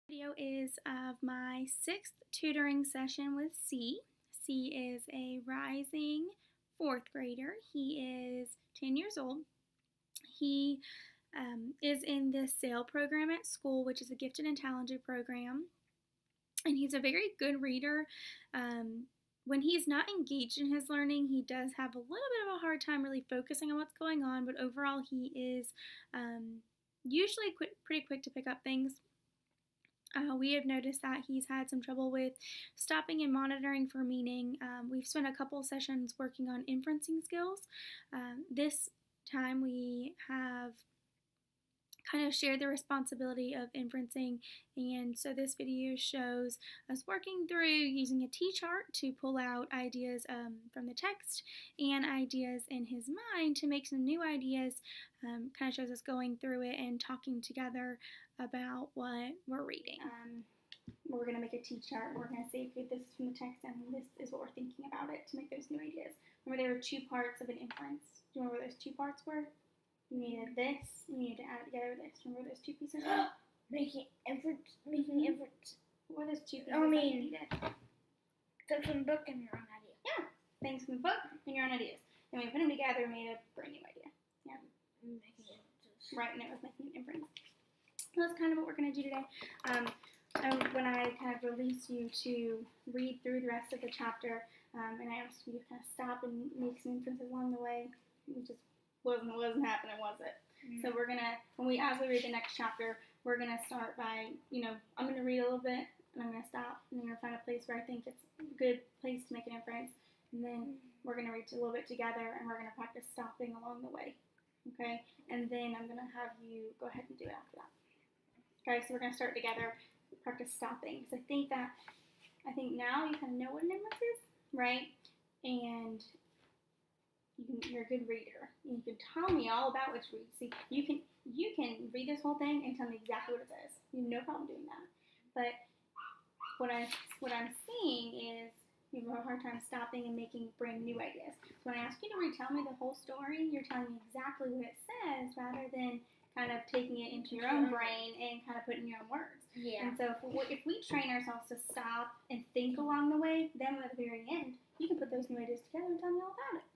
Video is of my 6th tutoring session with C. C is a rising 4th grader. He is 10 years old. He is in the SAIL program at school, which is a gifted and talented program. And he's a very good reader. When he's not engaged in his learning, he does have a little bit of a hard time really focusing on what's going on, but overall he is usually pretty quick to pick up things. We have noticed that he's had some trouble with stopping and monitoring for meaning. We've spent a couple sessions working on inferencing skills. This time we have kind of shared the responsibility of inferencing, and so this video shows us working through using a T-chart to pull out ideas from the text and ideas in his mind to make some new ideas. Kind of shows us going through it and talking together about what we're reading. We're going to make a T-chart. We're going to say, okay, this is from the text and this is what we're thinking about it to make those new ideas. Remember, there were two parts of an inference. Do you remember what those two parts were? You needed this, and you needed to add it together with this. Remember those two pieces? Making inference. What were those two pieces that you needed? Things from the book and your own idea. Yeah, things from the book and your own ideas. Then we put them together and made a brand new idea. Yeah. Making inferences. Right, and it was making an inference. So that's kind of what we're going to do today. When I kind of release you to read through the rest of the chapter, and I asked you to kind of stop and make some inferences along the way, it just wasn't happening, was it? Mm-hmm. So we're gonna, as we read the next chapter, we're gonna start by, I'm gonna read a little bit, and I'm gonna stop, and I'm gonna find a place where I think it's a good place to make an inference, and then we're gonna read a little bit together, and we're gonna practice stopping along the way, okay? And then I'm gonna have you go ahead and do it after that. Okay, so we're gonna start together, practice stopping, because I think now you kind of know what an inference is, right? And you're a good reader. You can tell me all about what you read. See, you can read this whole thing and tell me exactly what it says. You have no problem doing that. But what I'm seeing is you have a hard time stopping and making brand new ideas. So when I ask you to retell me the whole story, you're telling me exactly what it says rather than kind of taking it into your own brain and kind of putting your own words. Yeah. And so if we train ourselves to stop and think along the way, then at the very end, you can put those new ideas together and tell me all about it.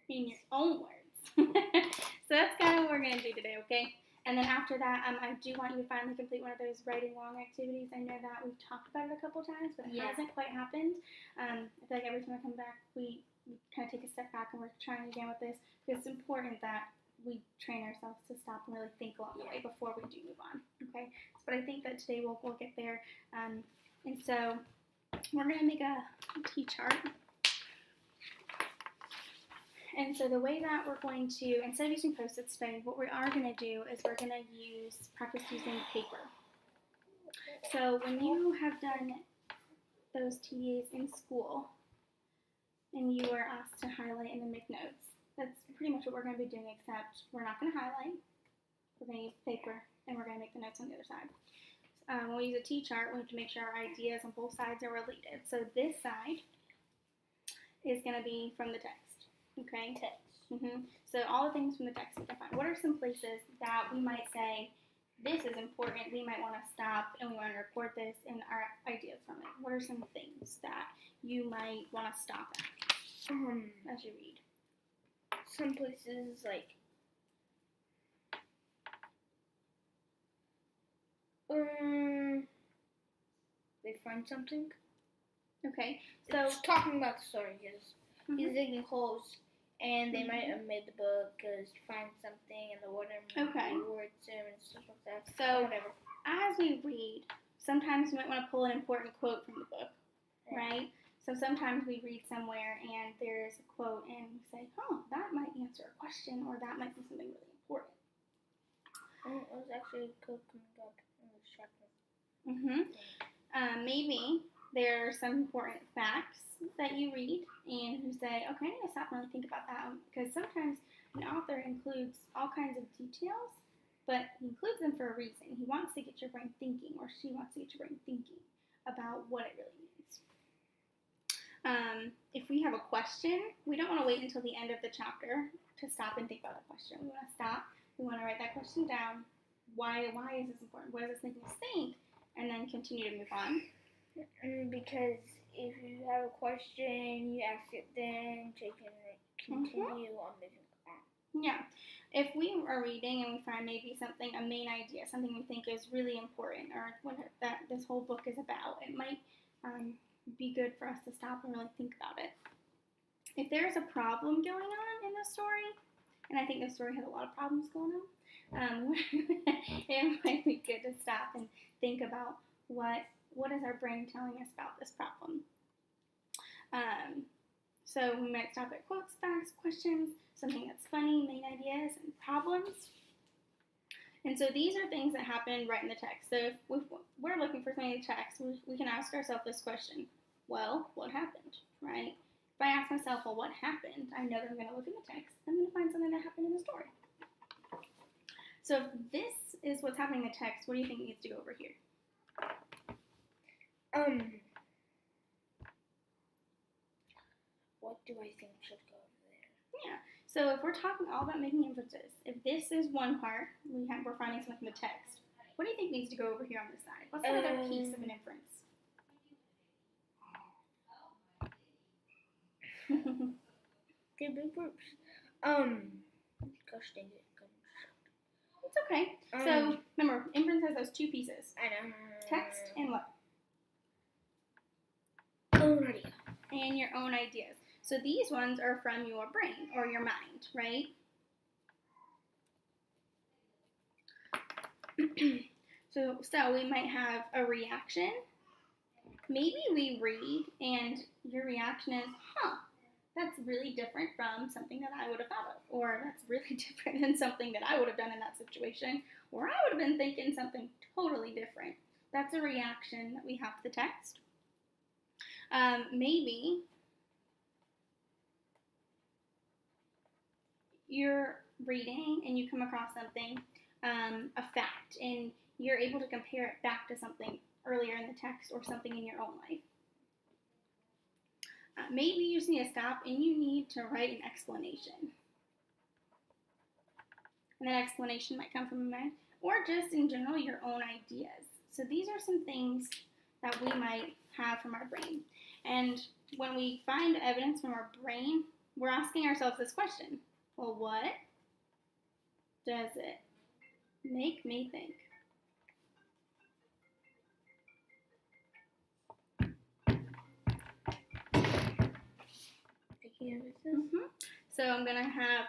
In your own words. So that's kind of what we're going to do today, okay? And then after that, I do want you to finally complete one of those writing long activities. I know that we've talked about it a couple times, but it hasn't quite happened. I feel like every time I come back, we kind of take a step back and we're trying again with this, because it's important that we train ourselves to stop and really think along the way before we do move on, okay? But I think that today we'll get there. And so we're going to make a T-chart. And so the way that we're going to, instead of using Post-its today, what we are going to do is we're going to practice using paper. So when you have done those TDAs in school and you are asked to highlight and then make notes, that's pretty much what we're going to be doing, except we're not going to highlight. We're going to use paper and we're going to make the notes on the other side. When we use a T-chart, we have to make sure our ideas on both sides are related. So this side is going to be from the text. Okay. Text. So all the things from the text we can find. What are some places that we might say, this is important, we might want to stop and we want to record this and our ideas from it? What are some things that you might want to stop at as you read? Some places like they find something. Okay. So it's talking about the story because he's digging holes. And they might have made the book because you find something in the water and words and stuff like that. So whatever. As we read, sometimes we might want to pull an important quote from the book, right? So sometimes we read somewhere and there's a quote and we say, that might answer a question or that might be something really important. It was actually a quote coming up in this chapter. Maybe there are some important facts that you read and you say, okay, I need to stop and really think about that one, because sometimes an author includes all kinds of details, but he includes them for a reason. He wants to get your brain thinking, or she wants to get your brain thinking about what it really means. If we have a question, we don't want to wait until the end of the chapter to stop and think about the question. We want to stop, we want to write that question down, why is this important? What does this make me think? And then continue to move on. Because if you have a question, you ask it then, so you can continue on moving on. Yeah. If we are reading and we find maybe something, a main idea, something we think is really important, or what that this whole book is about, it might be good for us to stop and really think about it. If there's a problem going on in the story, and I think the story has a lot of problems going on, it might be good to stop and think about what is our brain telling us about this problem. So we might stop at quotes, facts, questions, something that's funny, main ideas, and problems. And so these are things that happen right in the text. So if we're looking for something in the text, we can ask ourselves this question: well, what happened, right? If I ask myself, well, what happened? I know that I'm going to look in the text. I'm going to find something that happened in the story. So if this is what's happening in the text, what do you think needs to go over here? What do I think should go over there? Yeah. So if we're talking all about making inferences, if this is one part, we're finding something in the text, what do you think needs to go over here on this side? What's another piece of an inference? Good big groups. Gosh dang it. It's okay. So remember, inference has those two pieces. I know. Text and what? Own idea. And your own ideas. So these ones are from your brain or your mind, right? So we might have a reaction. Maybe we read and your reaction is, that's really different from something that I would have thought of. Or that's really different than something that I would have done in that situation. Or I would have been thinking something totally different. That's a reaction that we have to the text. Maybe you're reading and you come across something, a fact, and you're able to compare it back to something earlier in the text or something in your own life. Maybe you just need to stop and you need to write an explanation. And that explanation might come from a mind or just in general your own ideas. So these are some things that we might have from our brain. And when we find evidence from our brain, we're asking ourselves this question: well, what does it make me think? So I'm going to have,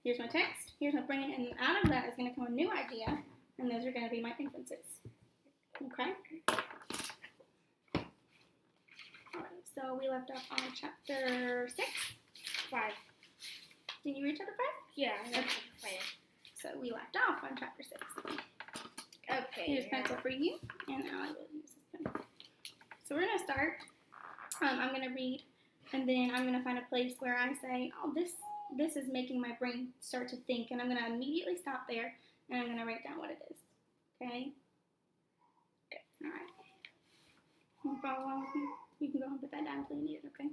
here's my text, here's my brain, and out of that is going to come a new idea, and those are going to be my inferences. Okay? Alright, so we left off on chapter 6? 5. Did you read chapter 5? Yeah, okay. 5. So we left off on chapter 6. Okay. Here's pencil for you, and I will use this pen. So we're going to start. I'm going to read, and then I'm going to find a place where I say, oh, this is making my brain start to think, and I'm going to immediately stop there, and I'm going to write down what it is. Okay? Okay. All right. You follow along with me? You can go and put that down if you need it, okay?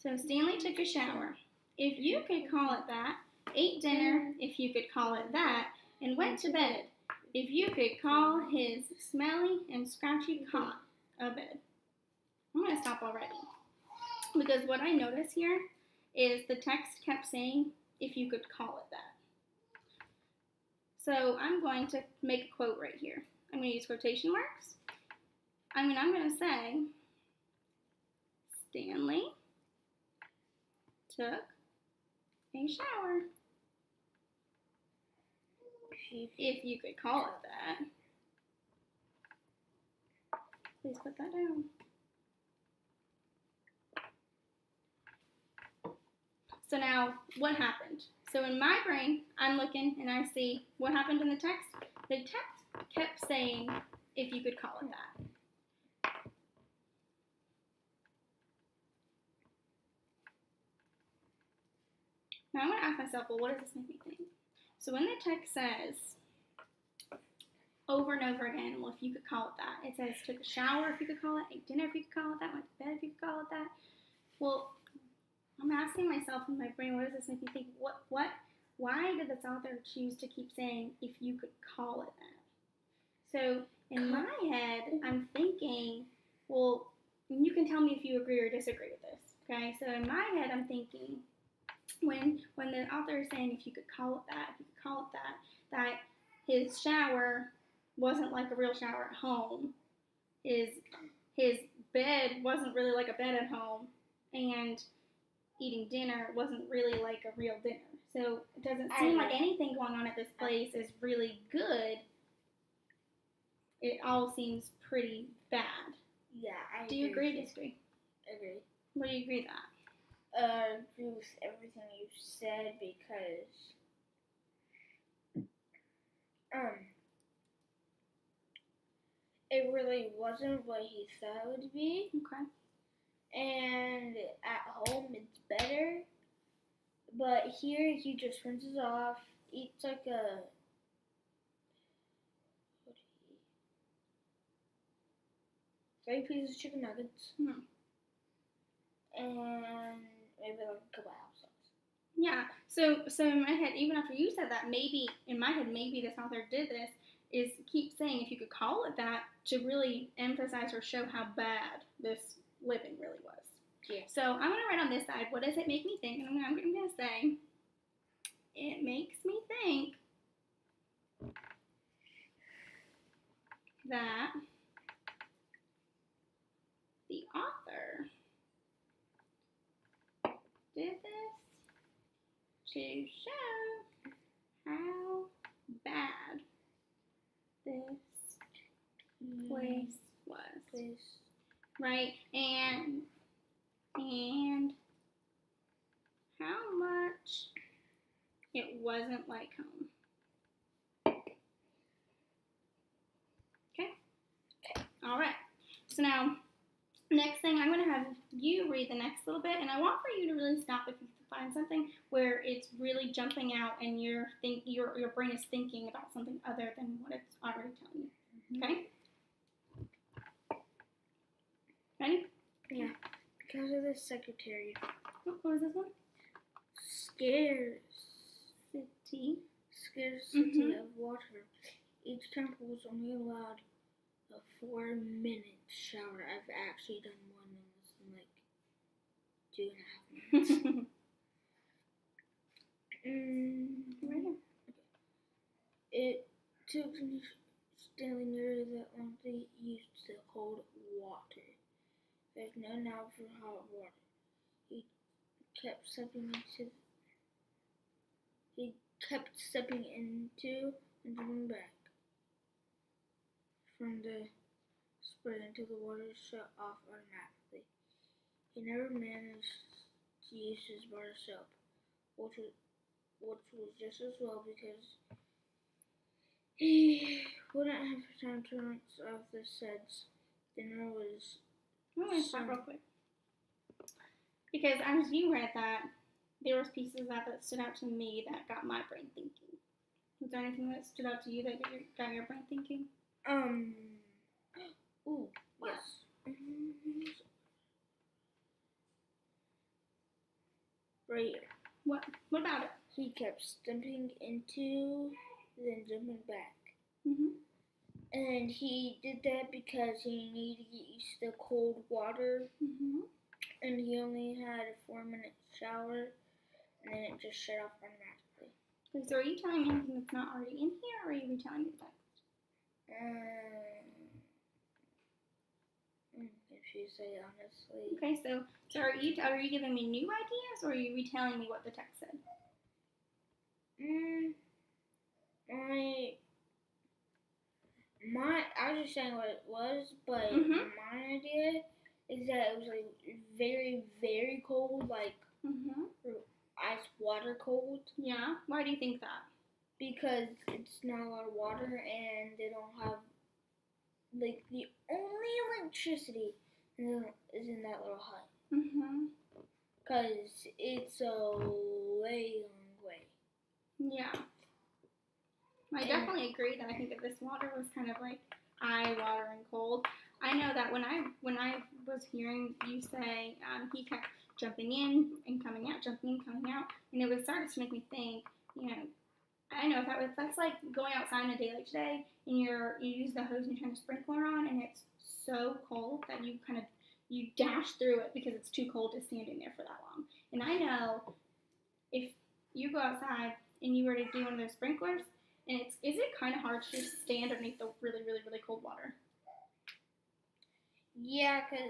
So Stanley took a shower. If you could call it that. Ate dinner, if you could call it that. And went to bed, if you could call his smelly and scratchy cot a bed. I'm going to stop already. Because what I notice here is the text kept saying, if you could call it that. So I'm going to make a quote right here. I'm going to use quotation marks. I'm going to say, Stanley took a shower. If you could call it that. Please put that down. So now, what happened? So in my brain, I'm looking and I see what happened in the text. The text kept saying, if you could call it that. Now I'm going to ask myself, well, what does this make me think? So when the text says, over and over again, well, if you could call it that. It says, took a shower if you could call it, ate dinner if you could call it that, went to bed if you could call it that. Well, I'm asking myself in my brain, what does this make me think? What why did this author choose to keep saying, if you could call it that? So in my head, I'm thinking, well, you can tell me if you agree or disagree with this, okay? So in my head, I'm thinking, when the author is saying, if you could call it that, that his shower wasn't like a real shower at home. His bed wasn't really like a bed at home, and eating dinner wasn't really like a real dinner. So it doesn't seem like anything going on at this place is really good. It all seems pretty bad. Yeah, I agree. Do you agree or disagree? Agree. What do you agree with that? Agree with everything you said because it really wasn't what he thought it would be. Okay. And at home it's better, but here he just rinses off, eats like a 3 pieces of chicken nuggets, and maybe like a couple apple sauce. Yeah. So in my head, even after you said that, maybe in my head, maybe this author did this is keep saying, if you could call it that, to really emphasize or show how bad this living really was. Yeah. So I'm going to write on this side, what does it make me think? And I'm going to say, it makes me think that the author did this to show how bad this place was. Right? And how much it wasn't like home. Okay? All right. So now, next thing, I'm going to have you read the next little bit, and I want for you to really stop if you find something where it's really jumping out and your brain is thinking about something other than what it's already telling you. Okay? Ready? Yeah. Because of the secretary. What was this one? Scarcity of water. Each temple was only allowed a 4-minute shower. I've actually done one in less than like 2.5 minutes. It took standing near the laundry used to hold water. There's no knob for hot water. He kept stepping into and coming back from the spray until the water shut off automatically. He never managed to use his bar soap, which was just as well because he wouldn't have time to rinse off the suds. Dinner was. I'm going to stop real quick. Because as you read that, there was pieces of that stood out to me that got my brain thinking. Was there anything that stood out to you that got your brain thinking? Yes. Right here. What about it? He kept stepping into, then jumping back. And he did that because he needed to get used to cold water. And he only had a 4-minute shower, and then it just shut off automatically. Okay, so are you telling me anything that's not already in here, or are you retelling me the text? I'm confused, honestly. Okay, so are you giving me new ideas, or are you retelling me what the text said? I was just saying what it was, but my idea is that it was like very, very cold, like ice water cold. Yeah. Why do you think that? Because it's not a lot of water, and they don't have like the only electricity is in that little hut. Because it's a way long way. Yeah. I definitely agree that I think that this water was kind of like eye-watering cold. I know that when I was hearing you say he kept jumping in and coming out, jumping in, coming out, and it was started to make me think, you know, I know if that's like going outside on a day like today and you use the hose and you turn the sprinkler on and it's so cold that you dash through it because it's too cold to stand in there for that long. And I know if you go outside and you were to do one of those sprinklers, and is it kind of hard to stand underneath the really, really, really cold water? Yeah, because